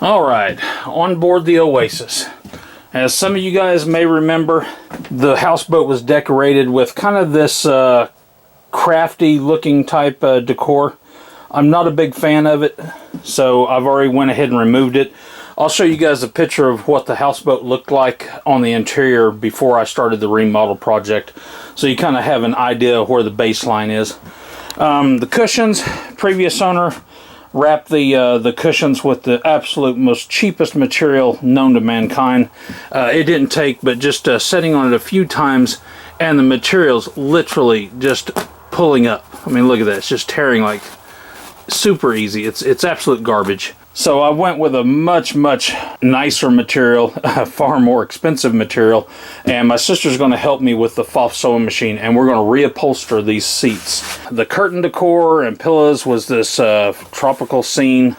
All right, on board the Oasis. As some of you guys may remember, the houseboat was decorated with kind of this crafty looking type decor. I'm not a big fan of it, so I've already went ahead and removed it. I'll show you guys a picture of what the houseboat looked like on the interior before I started the remodel project, so you kind of have an idea of where the baseline is. The cushions, previous owner wrapped the cushions with the absolute most cheapest material known to mankind. It didn't take but just sitting on it a few times, and the material's literally just pulling up. I mean, look at that. It's just tearing like super easy. It's absolute garbage. So I went with a much nicer material, far more expensive material, and my sister's going to help me with the Pfaff sewing machine, and we're going to reupholster these seats. The curtain decor and pillows was this tropical scene.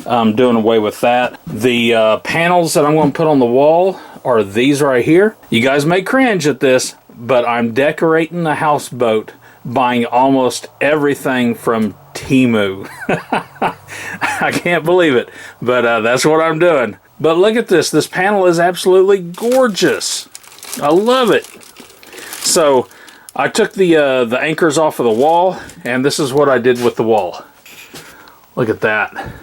I'm doing away with that. The panels that I'm going to put on the wall are these right here. You guys may cringe at this, but I'm decorating the houseboat buying almost everything from Temu. I can't believe it, but that's what I'm doing. But look at this. This panel is absolutely gorgeous. I love it. So I took the anchors off of the wall, and this is what I did with the wall. Look at that.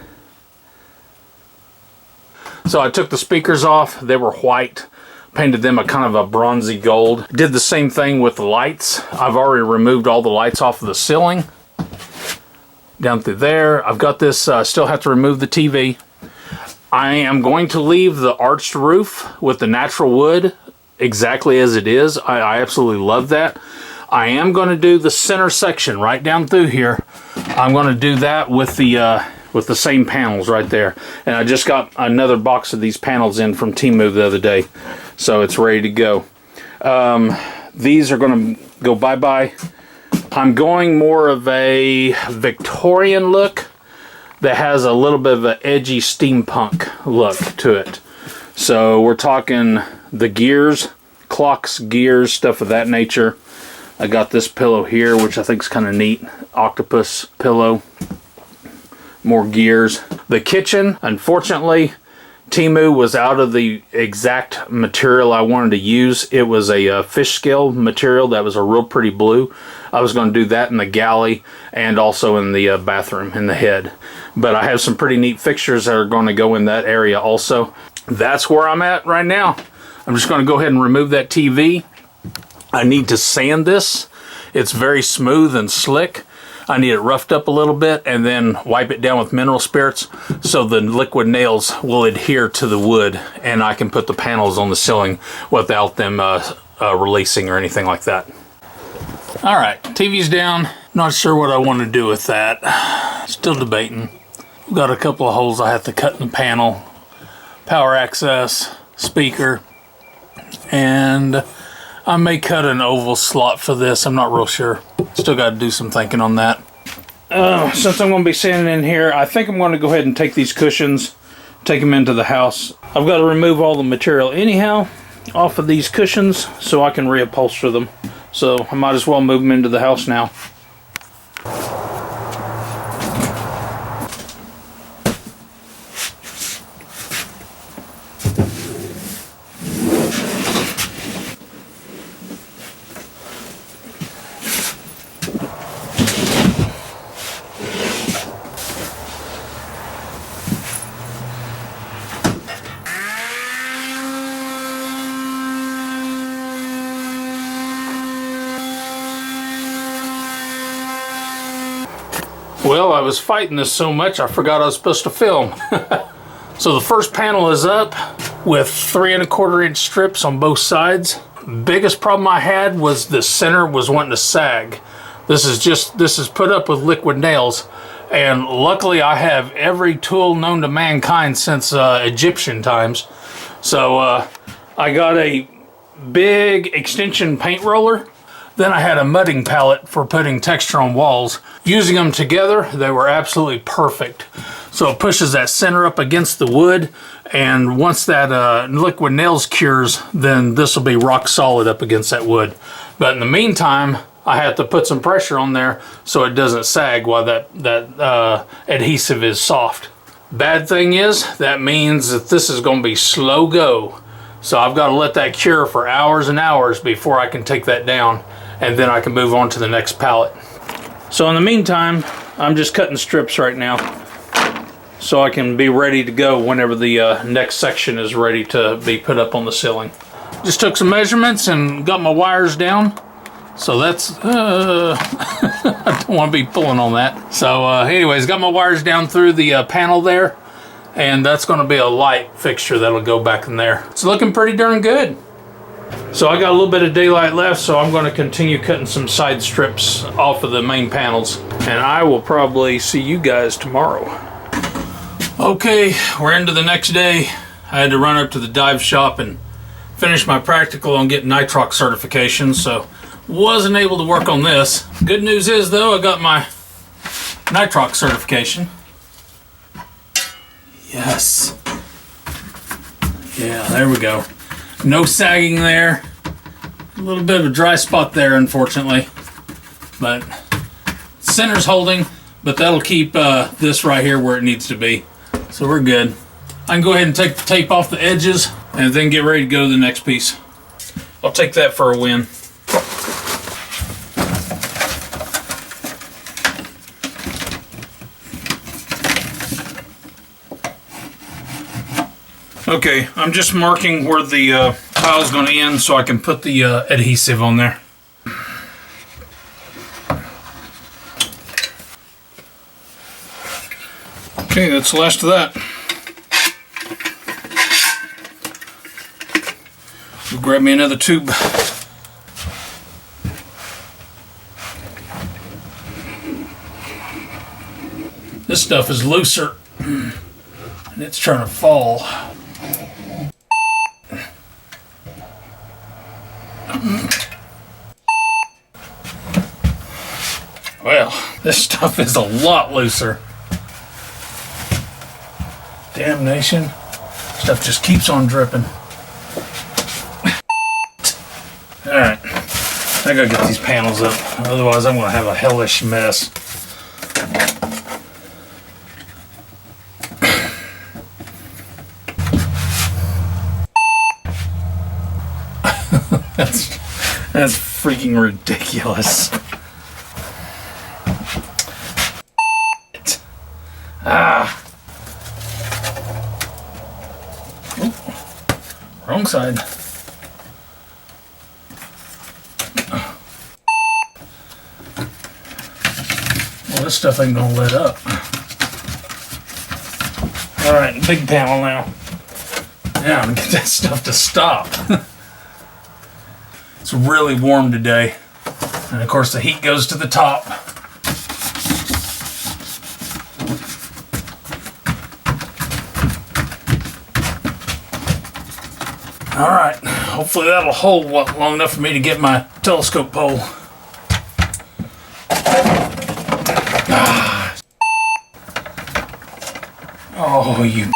So I took the speakers off. They were white. Painted them a kind of a bronzy gold. Did the same thing with the lights. I've already removed all the lights off of the ceiling. Down through there. I've got this, still have to remove the TV. I am going to leave the arched roof with the natural wood exactly as it is. I absolutely love that. I am going to do the center section right down through here. I'm going to do that with the same panels right there. And I just got another box of these panels in from Temu the other day. So it's ready to go. These are going to go bye-bye. I'm going more of a Victorian look that has a little bit of an edgy steampunk look to it. So we're talking the gears, clocks, gears, stuff of that nature. I got this pillow here, which I think is kind of neat. Octopus pillow. More gears. The kitchen, unfortunately, Temu was out of the exact material I wanted to use. It was a fish scale material that was a real pretty blue. I was going to do that in the galley and also in the bathroom, in the head. But I have some pretty neat fixtures that are going to go in that area also. That's where I'm at right now. I'm just going to go ahead and remove that TV. I need to sand this. It's very smooth and slick. I need it roughed up a little bit and then wipe it down with mineral spirits so the liquid nails will adhere to the wood and I can put the panels on the ceiling without them releasing or anything like that. All right, TV's down. Not sure what I want to do with that. Still debating. Got a couple of holes I have to cut in the panel. Power access, speaker, and I may cut an oval slot for this. I'm not real sure. Still got to do some thinking on that. Since I'm going to be sanding in here, I think I'm going to go ahead and take these cushions, take them into the house. I've got to remove all the material anyhow off of these cushions so I can reupholster them. So I might as well move them into the house now. Well, I was fighting this so much I forgot I was supposed to film. So the first panel is up with 3 1/4 inch strips on both sides. Biggest problem I had was the center was wanting to sag. This is put up with liquid nails, and luckily I have every tool known to mankind since Egyptian times. So I got a big extension paint roller. Then I had a mudding palette for putting texture on walls. Using them together, they were absolutely perfect. So it pushes that center up against the wood, and once that liquid nails cures, then this will be rock solid up against that wood. But in the meantime, I have to put some pressure on there so it doesn't sag while that adhesive is soft. Bad thing is, that means that this is going to be slow go. So I've got to let that cure for hours and hours before I can take that down, and then I can move on to the next pallet. So in the meantime, I'm just cutting strips right now so I can be ready to go whenever the next section is ready to be put up on the ceiling. Just took some measurements and got my wires down. So that's, I don't want to be pulling on that. So anyways, got my wires down through the panel there. And that's going to be a light fixture that'll go back in there. It's looking pretty darn good. So I got a little bit of daylight left, so I'm going to continue cutting some side strips off of the main panels. And I will probably see you guys tomorrow. Okay, we're into the next day. I had to run up to the dive shop and finish my practical on getting nitrox certification, so wasn't able to work on this. Good news is though, I got my nitrox certification. Yes. Yeah, there we go. No sagging there. A little bit of a dry spot there, unfortunately. But center's holding, but that'll keep this right here where it needs to be. So we're good. I can go ahead and take the tape off the edges and then get ready to go to the next piece. I'll take that for a win. Okay, I'm just marking where the tile's going to end so I can put the adhesive on there. Okay, that's the last of that. We'll grab me another tube. This stuff is looser and it's trying to fall. Well, this stuff is a lot looser. Damnation. Stuff just keeps on dripping. Alright. I gotta get these panels up. Otherwise I'm gonna have a hellish mess. That's freaking ridiculous. Ah. Oop. Wrong side. Well, this stuff ain't gonna let up. Alright, big panel now. Now I'm gonna get that stuff to stop. It's really warm today. And of course the heat goes to the top. Alright, hopefully that'll hold long enough for me to get my telescope pole. Ah. Oh, you.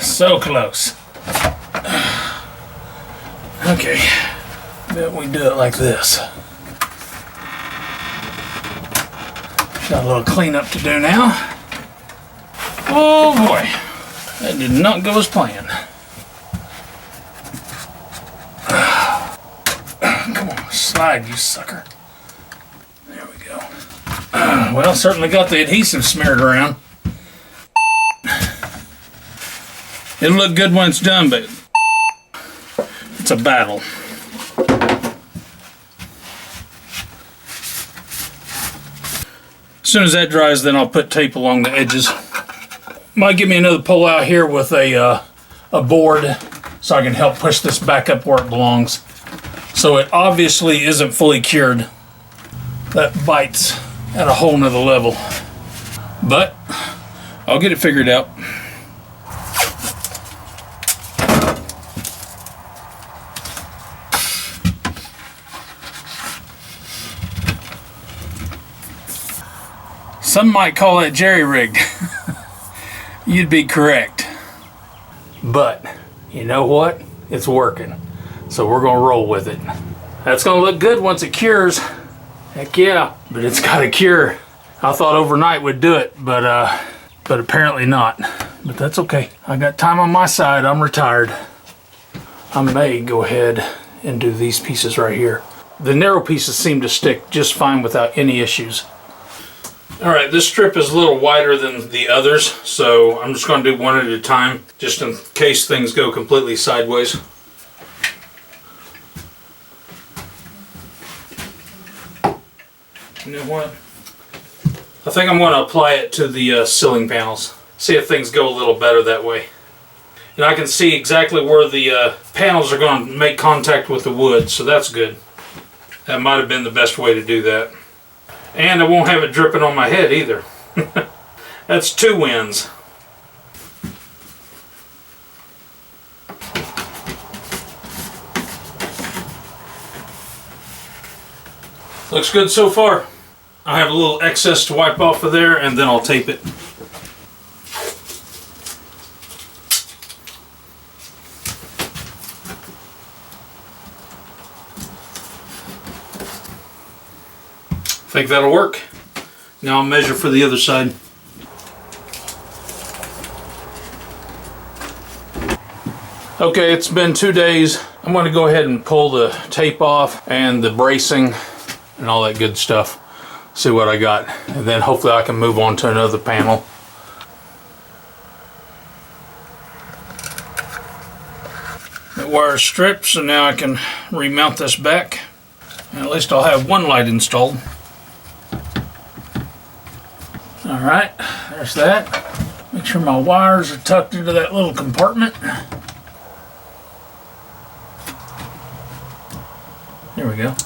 So close. Okay, bet we do it like this. Got a little cleanup to do now. Oh boy, that did not go as planned. Come on, slide, you sucker. There we go. Well, certainly got the adhesive smeared around. It'll look good when it's done, but it's a battle. As soon as that dries, then I'll put tape along the edges. Might give me another pull out here with a board so I can help push this back up where it belongs. So it obviously isn't fully cured. That bites at a whole nother level. But I'll get it figured out. Some might call it jerry-rigged. You'd be correct. But, you know what? It's working. So we're gonna roll with it. That's gonna look good once it cures. Heck yeah, but it's gotta cure. I thought overnight would do it, but apparently not. But that's okay. I got time on my side. I'm retired. I may go ahead and do these pieces right here. The narrow pieces seem to stick just fine without any issues. All right, this strip is a little wider than the others, so I'm just going to do one at a time, just in case things go completely sideways. You know what? I think I'm going to apply it to the ceiling panels. See if things go a little better that way. And I can see exactly where the panels are going to make contact with the wood, so that's good. That might have been the best way to do that. And I won't have it dripping on my head either. That's 2 wins. Looks good so far. I have a little excess to wipe off of there, and then I'll tape it. Think that'll work. Now I'll measure for the other side. Okay, it's been 2 days. I'm going to go ahead and pull the tape off and the bracing and all that good stuff. See what I got. And then hopefully I can move on to another panel. The wire stripped, so now I can remount this back. And at least I'll have one light installed. Alright, there's that. Make sure my wires are tucked into that little compartment. There we go.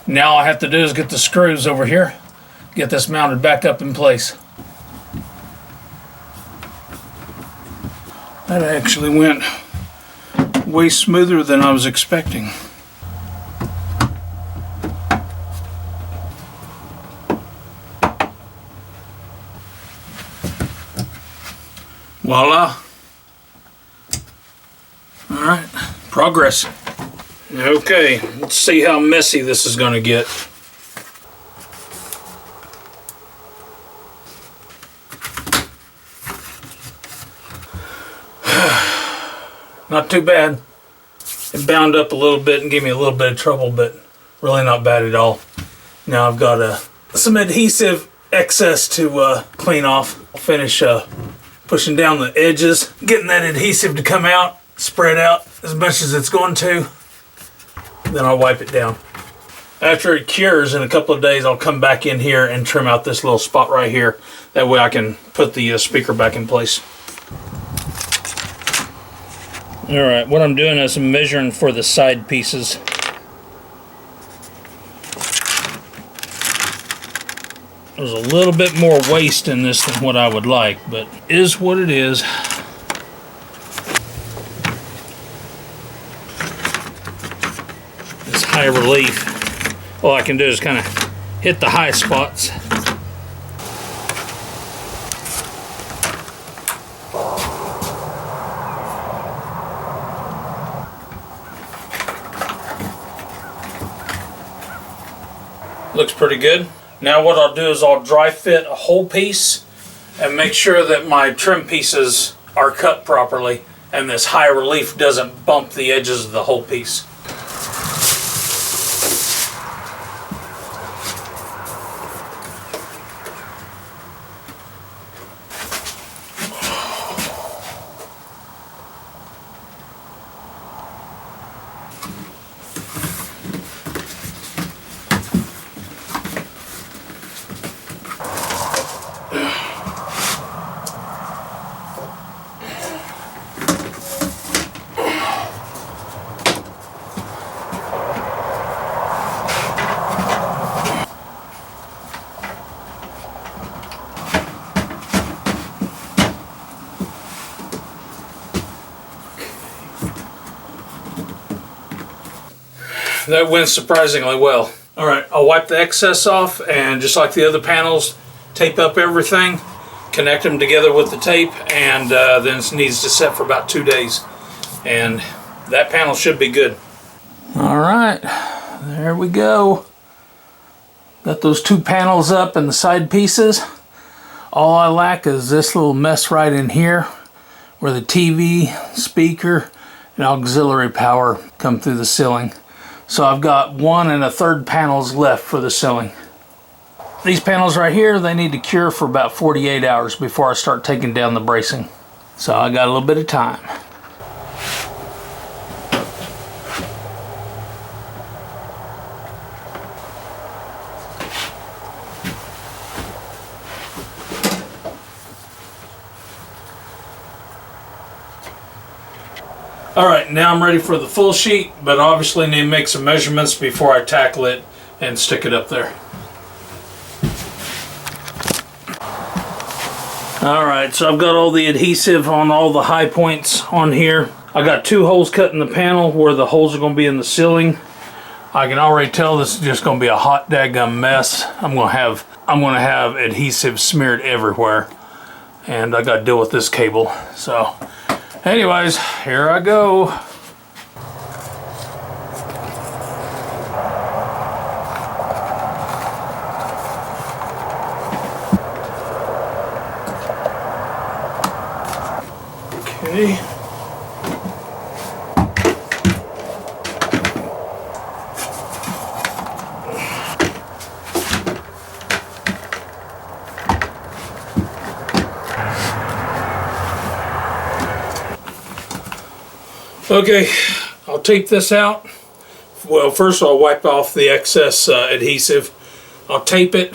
Now all I have to do is get the screws over here, get this mounted back up in place. That actually went way smoother than I was expecting. Voila. Alright, progress. Okay, let's see how messy this is going to get. Not too bad. It bound up a little bit and gave me a little bit of trouble, but really not bad at all. Now I've got some adhesive excess to clean off. I'll finish pushing down the edges, getting that adhesive to come out, spread out as much as it's going to. Then I'll wipe it down. After it cures in a couple of days, I'll come back in here and trim out this little spot right here. That way I can put the speaker back in place. Alright, what I'm doing is I'm measuring for the side pieces. There's a little bit more waste in this than what I would like, but it is what it is. This high relief, all I can do is kind of hit the high spots. Looks pretty good. Now what I'll do is I'll dry fit a whole piece and make sure that my trim pieces are cut properly and this high relief doesn't bump the edges of the whole piece. That went surprisingly well. Alright, I'll wipe the excess off and just like the other panels, tape up everything, connect them together with the tape, and then it needs to set for about 2 days. And that panel should be good. Alright, there we go. Got those two panels up and the side pieces. All I lack is this little mess right in here where the TV, speaker, and auxiliary power come through the ceiling. So I've got 1 1/3 panels left for the ceiling. These panels right here, they need to cure for about 48 hours before I start taking down the bracing. So I got a little bit of time. Alright, now I'm ready for the full sheet, but obviously need to make some measurements before I tackle it and stick it up there. Alright, so I've got all the adhesive on all the high points on here. I got 2 holes cut in the panel where the holes are going to be in the ceiling. I can already tell this is just going to be a hot daggum mess. I'm going to have adhesive smeared everywhere, and I got to deal with this cable. So anyways, here I go. Okay. Okay, I'll tape this out. Well, first I'll wipe off the excess adhesive. I'll tape it.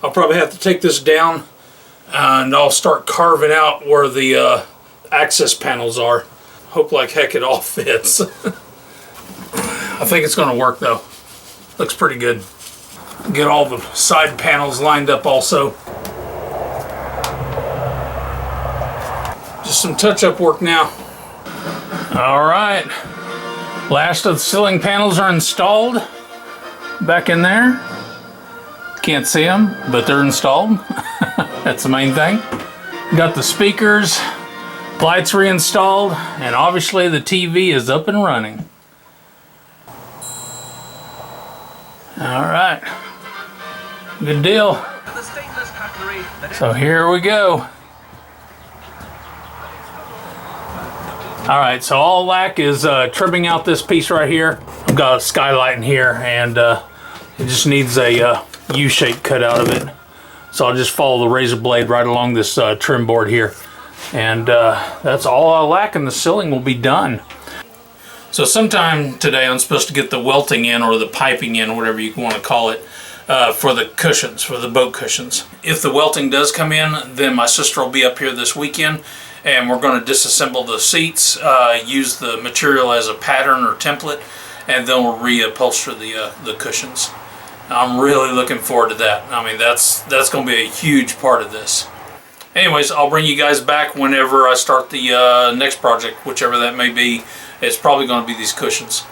I'll probably have to take this down and I'll start carving out where the access panels are. Hope like heck it all fits. I think it's going to work though. Looks pretty good. Get all the side panels lined up also. Just some touch-up work now. Alright, last of the ceiling panels are installed back in there. Can't see them, but they're installed. That's the main thing. Got the speakers, lights reinstalled, and obviously the TV is up and running. Alright, good deal. So here we go. Alright, so all lack is trimming out this piece right here. I've got a skylight in here, and it just needs a U-shape cut out of it. So I'll just follow the razor blade right along this trim board here. And that's all I lack, and the ceiling will be done. So sometime today I'm supposed to get the welting in, or the piping in, whatever you want to call it, for the cushions, for the boat cushions. If the welting does come in, then my sister will be up here this weekend, and we're going to disassemble the seats, use the material as a pattern or template, and then we'll reupholster the cushions. I'm really looking forward to that. I mean, that's going to be a huge part of this. Anyways, I'll bring you guys back whenever I start the next project, whichever that may be. It's probably going to be these cushions.